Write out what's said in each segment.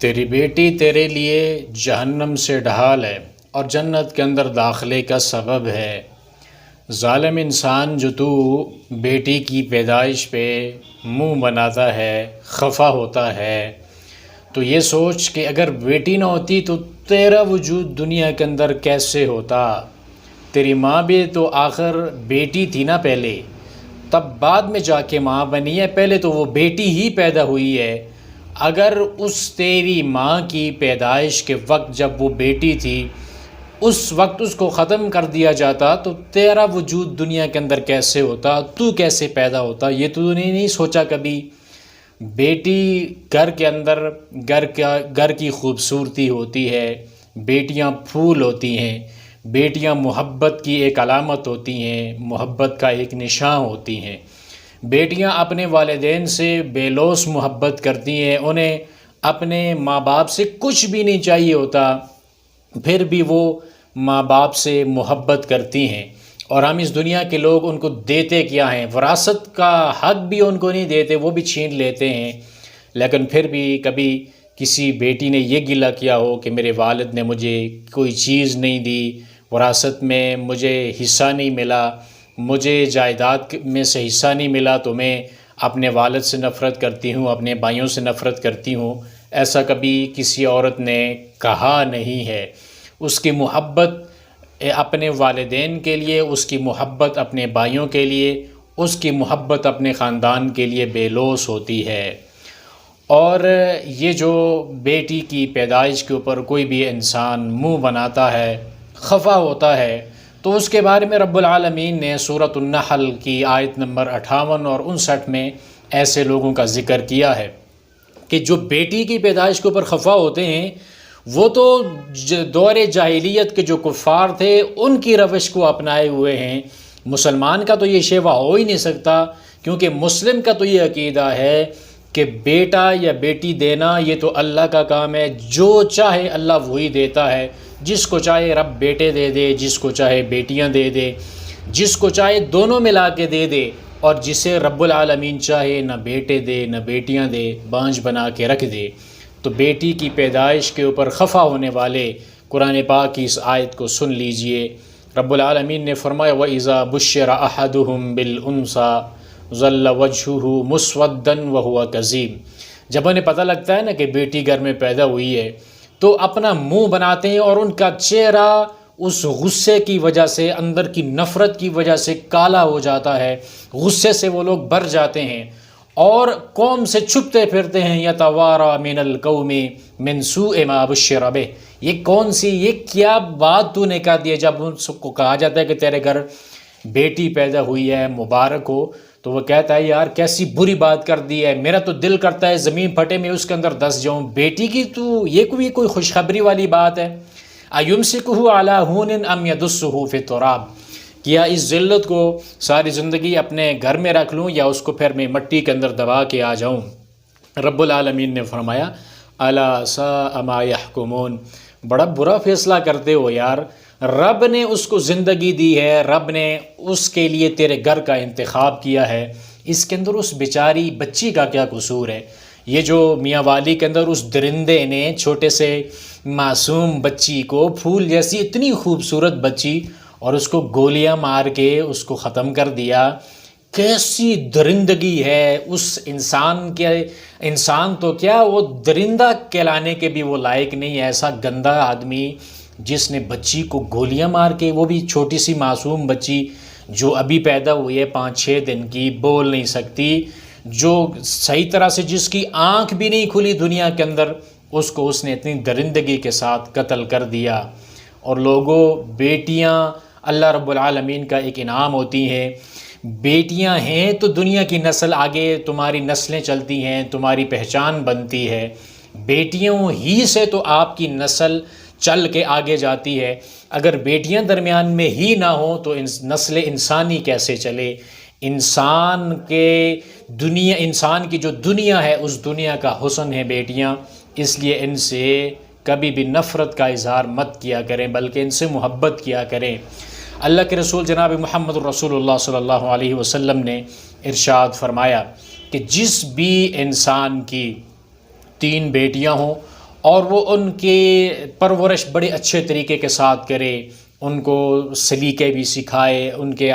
تیری بیٹی تیرے لیے جہنم سے ڈھال ہے اور جنت کے اندر داخلے کا سبب ہے۔ ظالم انسان جو تو بیٹی کی پیدائش پہ منہ بناتا ہے، خفا ہوتا ہے، تو یہ سوچ کہ اگر بیٹی نہ ہوتی تو تیرا وجود دنیا کے اندر کیسے ہوتا۔ تیری ماں بھی تو آخر بیٹی تھی نا پہلے، تب بعد میں جا کے ماں بنی ہے، پہلے تو وہ بیٹی ہی پیدا ہوئی ہے۔ اگر اس تیری ماں کی پیدائش کے وقت جب وہ بیٹی تھی اس وقت اس کو ختم کر دیا جاتا تو تیرا وجود دنیا کے اندر کیسے ہوتا، تو کیسے پیدا ہوتا، یہ تو نے نہیں سوچا کبھی۔ بیٹی گھر کے اندر گھر کی خوبصورتی ہوتی ہے، بیٹیاں پھول ہوتی ہیں، بیٹیاں محبت کی ایک علامت ہوتی ہیں، محبت کا ایک نشان ہوتی ہیں۔ بیٹیاں اپنے والدین سے بے لوث محبت کرتی ہیں، انہیں اپنے ماں باپ سے کچھ بھی نہیں چاہیے ہوتا، پھر بھی وہ ماں باپ سے محبت کرتی ہیں۔ اور ہم اس دنیا کے لوگ ان کو دیتے کیا ہیں، وراثت کا حق بھی ان کو نہیں دیتے، وہ بھی چھین لیتے ہیں۔ لیکن پھر بھی کبھی کسی بیٹی نے یہ گلہ کیا ہو کہ میرے والد نے مجھے کوئی چیز نہیں دی، وراثت میں مجھے حصہ نہیں ملا، مجھے جائیداد میں سے حصہ نہیں ملا، تو میں اپنے والد سے نفرت کرتی ہوں، اپنے بھائیوں سے نفرت کرتی ہوں، ایسا کبھی کسی عورت نے کہا نہیں ہے۔ اس کی محبت اپنے والدین کے لیے، اس کی محبت اپنے بھائیوں کے لیے، اس کی محبت اپنے خاندان کے لیے بے لوث ہوتی ہے۔ اور یہ جو بیٹی کی پیدائش کے اوپر کوئی بھی انسان منہ بناتا ہے، خفا ہوتا ہے، تو اس کے بارے میں رب العالمین نے سورۃ النحل کی آیت نمبر 58 اور 59 میں ایسے لوگوں کا ذکر کیا ہے کہ جو بیٹی کی پیدائش کے اوپر خفا ہوتے ہیں، وہ تو دور جاہلیت کے جو کفار تھے ان کی روش کو اپنائے ہوئے ہیں۔ مسلمان کا تو یہ شیوا ہو ہی نہیں سکتا، کیونکہ مسلم کا تو یہ عقیدہ ہے کہ بیٹا یا بیٹی دینا یہ تو اللہ کا کام ہے، جو چاہے اللہ وہی دیتا ہے، جس کو چاہے رب بیٹے دے دے، جس کو چاہے بیٹیاں دے دے، جس کو چاہے دونوں ملا کے دے دے، اور جسے رب العالمین چاہے نہ بیٹے دے نہ بیٹیاں دے، بانجھ بنا کے رکھ دے۔ تو بیٹی کی پیدائش کے اوپر خفا ہونے والے قرآن پاک کی اس آیت کو سن لیجئے۔ رب العالمین نے فرمایا وَإِذَا بُشِّرَ أَحَدُهُمْ بِالْأُنثَىٰ ظَلَّ وَجْهُهُ مُسْوَدًّا وَهُوَ كَظِيمٌ۔ جب انہیں پتہ لگتا ہے نا کہ بیٹی گھر میں پیدا ہوئی ہے تو اپنا منہ بناتے ہیں اور ان کا چہرہ اس غصے کی وجہ سے، اندر کی نفرت کی وجہ سے کالا ہو جاتا ہے، غصے سے وہ لوگ بھر جاتے ہیں اور قوم سے چھپتے پھرتے ہیں۔ یتوارا من القوم من سوء ما بشر بہ، یہ کون سی، یہ کیا بات تو نے کہا دی؟ جب ان سب کو کہا جاتا ہے کہ تیرے گھر بیٹی پیدا ہوئی ہے، مبارک ہو، تو وہ کہتا ہے یار کیسی بری بات کر دی ہے، میرا تو دل کرتا ہے زمین پھٹے میں اس کے اندر دس جاؤں۔ بیٹی کی تو یہ کوئی خوشخبری والی بات ہے؟ ایمسکہ علی ہون ام یدسہ فی التراب، کیا اس ذلت کو ساری زندگی اپنے گھر میں رکھ لوں یا اس کو پھر میں مٹی کے اندر دبا کے آ جاؤں؟ رب العالمین نے فرمایا الا ساء ما یحکمون، بڑا برا فیصلہ کرتے ہو یار۔ رب نے اس کو زندگی دی ہے، رب نے اس کے لیے تیرے گھر کا انتخاب کیا ہے، اس کے اندر اس بیچاری بچی کا کیا قصور ہے؟ یہ جو میاں والی کے اندر اس درندے نے چھوٹے سے معصوم بچی کو، پھول جیسی اتنی خوبصورت بچی، اور اس کو گولیاں مار کے اس کو ختم کر دیا، کیسی درندگی ہے اس انسان کے۔ انسان تو کیا، وہ درندہ کہلانے کے بھی وہ لائق نہیں ہے، ایسا گندا آدمی جس نے بچی کو گولیاں مار کے، وہ بھی چھوٹی سی معصوم بچی جو ابھی پیدا ہوئی ہے 5-6 دن کی، بول نہیں سکتی، جو صحیح طرح سے جس کی آنکھ بھی نہیں کھلی دنیا کے اندر، اس کو اس نے اتنی درندگی کے ساتھ قتل کر دیا۔ اور لوگوں، بیٹیاں اللہ رب العالمین کا ایک انعام ہوتی ہیں، بیٹیاں ہیں تو دنیا کی نسل آگے، تمہاری نسلیں چلتی ہیں، تمہاری پہچان بنتی ہے، بیٹیوں ہی سے تو آپ کی نسل چل کے آگے جاتی ہے۔ اگر بیٹیاں درمیان میں ہی نہ ہوں تو نسل انسانی کیسے چلے؟ انسان کی جو دنیا ہے، اس دنیا کا حسن ہے بیٹیاں، اس لیے ان سے کبھی بھی نفرت کا اظہار مت کیا کریں، بلکہ ان سے محبت کیا کریں۔ اللہ کے رسول جناب محمد الرسول اللہ صلی اللہ علیہ وسلم نے ارشاد فرمایا کہ جس بھی انسان کی 3 بیٹیاں ہوں اور وہ ان کی پرورش بڑے اچھے طریقے کے ساتھ کرے، ان کو سلیقے بھی سکھائے، ان کے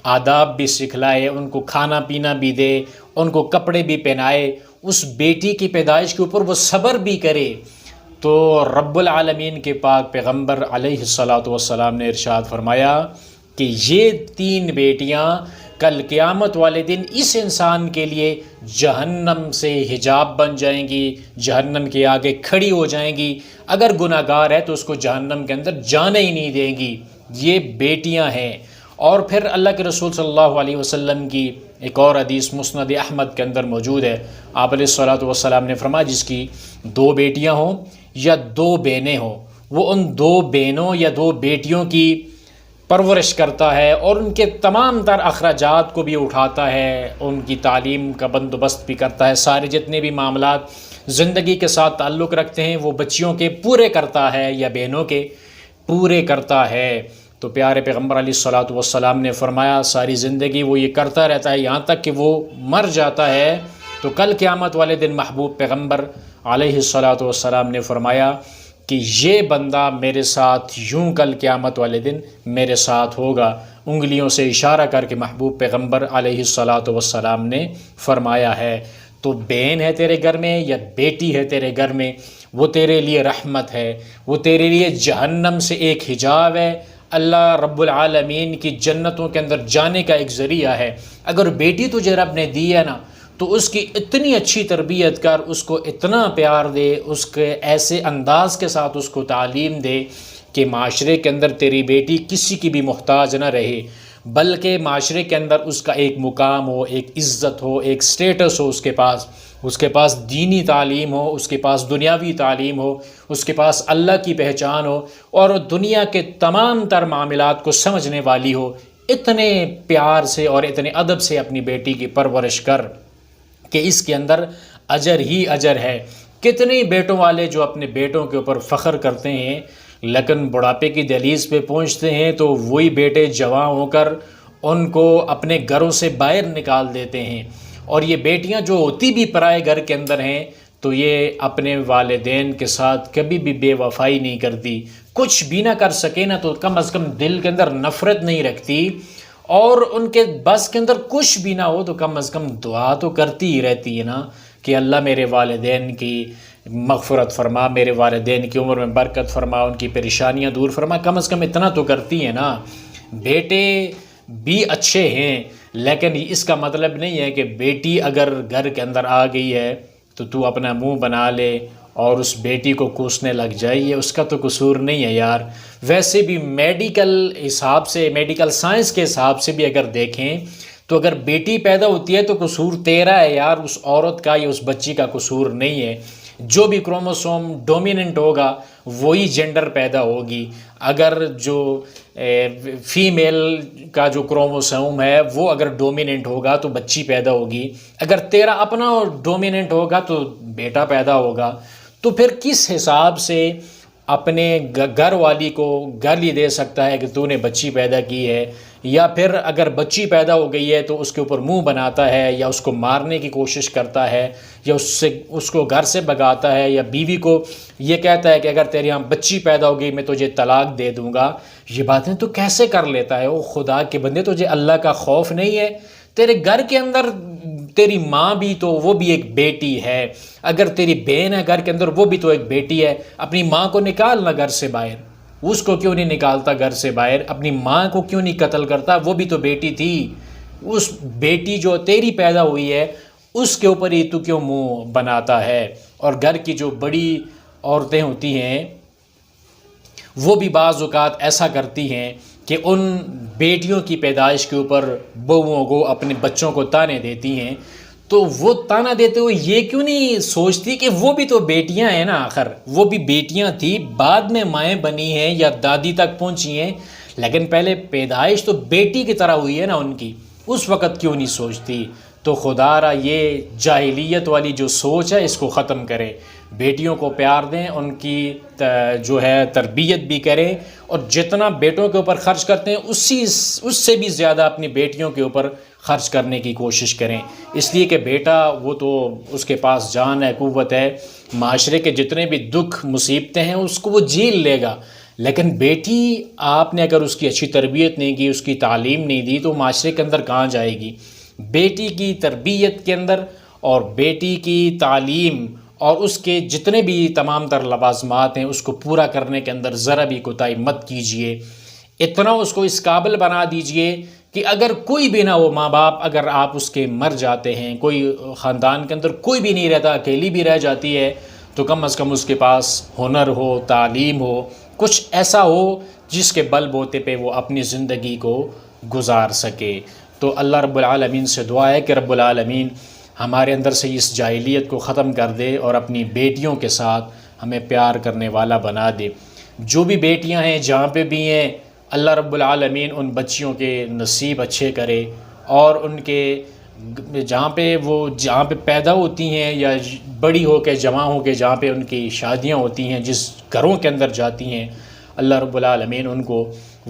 آداب بھی سکھلائے، ان کو کھانا پینا بھی دے، ان کو کپڑے بھی پہنائے، اس بیٹی کی پیدائش کے اوپر وہ صبر بھی کرے، تو رب العالمین کے پاک پیغمبر علیہ الصلاۃ والسلام نے ارشاد فرمایا کہ یہ 3 بیٹیاں کل قیامت والے دن اس انسان کے لیے جہنم سے حجاب بن جائیں گی، جہنم کے آگے کھڑی ہو جائیں گی، اگر گناہ گار ہے تو اس کو جہنم کے اندر جانے ہی نہیں دیں گی، یہ بیٹیاں ہیں۔ اور پھر اللہ کے رسول صلی اللہ علیہ وسلم کی ایک اور حدیث مسند احمد کے اندر موجود ہے، آپ علیہ الصلاۃ والسلام نے فرمایا جس کی 2 بیٹیاں ہوں یا 2 بہنیں ہوں، وہ ان 2 بہنوں یا 2 بیٹیوں کی پرورش کرتا ہے اور ان کے تمام تر اخراجات کو بھی اٹھاتا ہے، ان کی تعلیم کا بندوبست بھی کرتا ہے، سارے جتنے بھی معاملات زندگی کے ساتھ تعلق رکھتے ہیں وہ بچیوں کے پورے کرتا ہے یا بہنوں کے پورے کرتا ہے۔ تو پیارے پیغمبر علیہ الصلاۃ والسلام نے فرمایا ساری زندگی وہ یہ کرتا رہتا ہے یہاں تک کہ وہ مر جاتا ہے، تو کل قیامت والے دن محبوب پیغمبر علیہ الصلاۃ والسلام نے فرمایا کہ یہ بندہ میرے ساتھ یوں کل قیامت والے دن میرے ساتھ ہوگا، انگلیوں سے اشارہ کر کے محبوب پیغمبر علیہ الصلاۃ والسلام نے فرمایا ہے۔ تو بہن ہے تیرے گھر میں یا بیٹی ہے تیرے گھر میں، وہ تیرے لیے رحمت ہے، وہ تیرے لیے جہنم سے ایک حجاب ہے، اللہ رب العالمین کی جنتوں کے اندر جانے کا ایک ذریعہ ہے۔ اگر بیٹی تجھے رب نے دی ہے نا تو اس کی اتنی اچھی تربیت کر، اس کو اتنا پیار دے، اس کے ایسے انداز کے ساتھ اس کو تعلیم دے کہ معاشرے کے اندر تیری بیٹی کسی کی بھی محتاج نہ رہے، بلکہ معاشرے کے اندر اس کا ایک مقام ہو، ایک عزت ہو، ایک سٹیٹس ہو، اس کے پاس دینی تعلیم ہو، اس کے پاس دنیاوی تعلیم ہو، اس کے پاس اللہ کی پہچان ہو اور دنیا کے تمام تر معاملات کو سمجھنے والی ہو۔ اتنے پیار سے اور اتنے ادب سے اپنی بیٹی کی پرورش کر کہ اس کے اندر اجر ہی اجر ہے۔ کتنے بیٹوں والے جو اپنے بیٹوں کے اوپر فخر کرتے ہیں لیکن بڑھاپے کی دہلیز پہ پہنچتے ہیں تو وہی بیٹے جوان ہو کر ان کو اپنے گھروں سے باہر نکال دیتے ہیں، اور یہ بیٹیاں جو ہوتی بھی پرائے گھر کے اندر ہیں تو یہ اپنے والدین کے ساتھ کبھی بھی بے وفائی نہیں کرتی، کچھ بھی نہ کر سکے نا تو کم از کم دل کے اندر نفرت نہیں رکھتی، اور ان کے بس کے اندر کچھ بھی نہ ہو تو کم از کم دعا تو کرتی ہی رہتی ہے نا کہ اللہ میرے والدین کی مغفرت فرما، میرے والدین کی عمر میں برکت فرما، ان کی پریشانیاں دور فرما، کم از کم اتنا تو کرتی ہیں نا۔ بیٹے بھی اچھے ہیں لیکن اس کا مطلب نہیں ہے کہ بیٹی اگر گھر کے اندر آ گئی ہے تو تو اپنا منہ بنا لے اور اس بیٹی کو کوسنے لگ جائے، یہ اس کا تو قصور نہیں ہے یار۔ ویسے بھی میڈیکل حساب سے، میڈیکل سائنس کے حساب سے بھی اگر دیکھیں تو اگر بیٹی پیدا ہوتی ہے تو قصور تیرا ہے یار، اس عورت کا یا اس بچی کا قصور نہیں ہے۔ جو بھی کروموسوم ڈومیننٹ ہوگا وہی جینڈر پیدا ہوگی۔ اگر جو فیمیل کا جو کروموسوم ہے وہ اگر ڈومیننٹ ہوگا تو بچی پیدا ہوگی، اگر تیرا اپنا ڈومیننٹ ہوگا تو بیٹا پیدا ہوگا۔ تو پھر کس حساب سے اپنے گھر والی کو گالی دے سکتا ہے کہ تو نے بچی پیدا کی ہے، یا پھر اگر بچی پیدا ہو گئی ہے تو اس کے اوپر منہ بناتا ہے یا اس کو مارنے کی کوشش کرتا ہے یا اس کو گھر سے بھگاتا ہے، یا بیوی کو یہ کہتا ہے کہ اگر تیرے یہاں بچی پیدا ہو گئی میں تجھے طلاق دے دوں گا، یہ باتیں تو کیسے کر لیتا ہے؟ او خدا کے بندے، تجھے اللہ کا خوف نہیں ہے؟ تیرے گھر کے اندر تیری ماں بھی تو وہ بھی ایک بیٹی ہے، اگر تیری بہن ہے گھر کے اندر وہ بھی تو ایک بیٹی ہے۔ اپنی ماں کو نکالنا گھر سے باہر، اس کو کیوں نہیں نکالتا گھر سے باہر؟ اپنی ماں کو کیوں نہیں قتل کرتا؟ وہ بھی تو بیٹی تھی۔ اس بیٹی جو تیری پیدا ہوئی ہے اس کے اوپر ہی تو کیوں منہ بناتا ہے؟ اور گھر کی جو بڑی عورتیں ہوتی ہیں وہ بھی بعض اوقات ایسا کرتی ہیں کہ ان بیٹیوں کی پیدائش کے اوپر بہوؤں کو، اپنے بچوں کو تانے دیتی ہیں، تو وہ تانا دیتے ہوئے یہ کیوں نہیں سوچتی کہ وہ بھی تو بیٹیاں ہیں نا، آخر وہ بھی بیٹیاں تھی، بعد میں مائیں بنی ہیں یا دادی تک پہنچی ہیں، لیکن پہلے پیدائش تو بیٹی کی طرح ہوئی ہے نا ان کی، اس وقت کیوں نہیں سوچتی؟ تو خدا را یہ جاہلیت والی جو سوچ ہے اس کو ختم کرے، بیٹیوں کو پیار دیں، ان کی جو ہے تربیت بھی کریں، اور جتنا بیٹوں کے اوپر خرچ کرتے ہیں اس سے بھی زیادہ اپنی بیٹیوں کے اوپر خرچ کرنے کی کوشش کریں، اس لیے کہ بیٹا وہ تو اس کے پاس جان ہے، قوت ہے، معاشرے کے جتنے بھی دکھ مصیبتیں ہیں اس کو وہ جھیل لے گا، لیکن بیٹی آپ نے اگر اس کی اچھی تربیت نہیں کی، اس کی تعلیم نہیں دی تو معاشرے کے اندر کہاں جائے گی؟ بیٹی کی تربیت کے اندر اور بیٹی کی تعلیم اور اس کے جتنے بھی تمام تر لوازمات ہیں اس کو پورا کرنے کے اندر ذرا بھی کوتاہی مت کیجیے، اتنا اس کو اس قابل بنا دیجئے کہ اگر کوئی بھی نہ ہو، ماں باپ اگر آپ اس کے مر جاتے ہیں، کوئی خاندان کے اندر کوئی بھی نہیں رہتا، اکیلی بھی رہ جاتی ہے، تو کم از کم اس کے پاس ہنر ہو، تعلیم ہو، کچھ ایسا ہو جس کے بل بوتے پہ وہ اپنی زندگی کو گزار سکے۔ تو اللہ رب العالمین سے دعا ہے کہ رب العالمین ہمارے اندر سے اس جاہلیت کو ختم کر دے اور اپنی بیٹیوں کے ساتھ ہمیں پیار کرنے والا بنا دے۔ جو بھی بیٹیاں ہیں جہاں پہ بھی ہیں، اللہ رب العالمین ان بچیوں کے نصیب اچھے کرے، اور ان کے جہاں پہ پیدا ہوتی ہیں یا بڑی ہو کے جمع ہو کے جہاں پہ ان کی شادیاں ہوتی ہیں، جس گھروں کے اندر جاتی ہیں، اللہ رب العالمین ان کو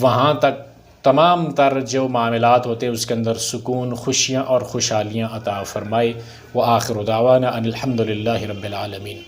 وہاں تک تمام تر جو معاملات ہوتے ہیں اس کے اندر سکون، خوشیاں اور خوشحالیاں عطا فرمائے۔ وآخر دعوانا ان الحمد للہ رب العالمین۔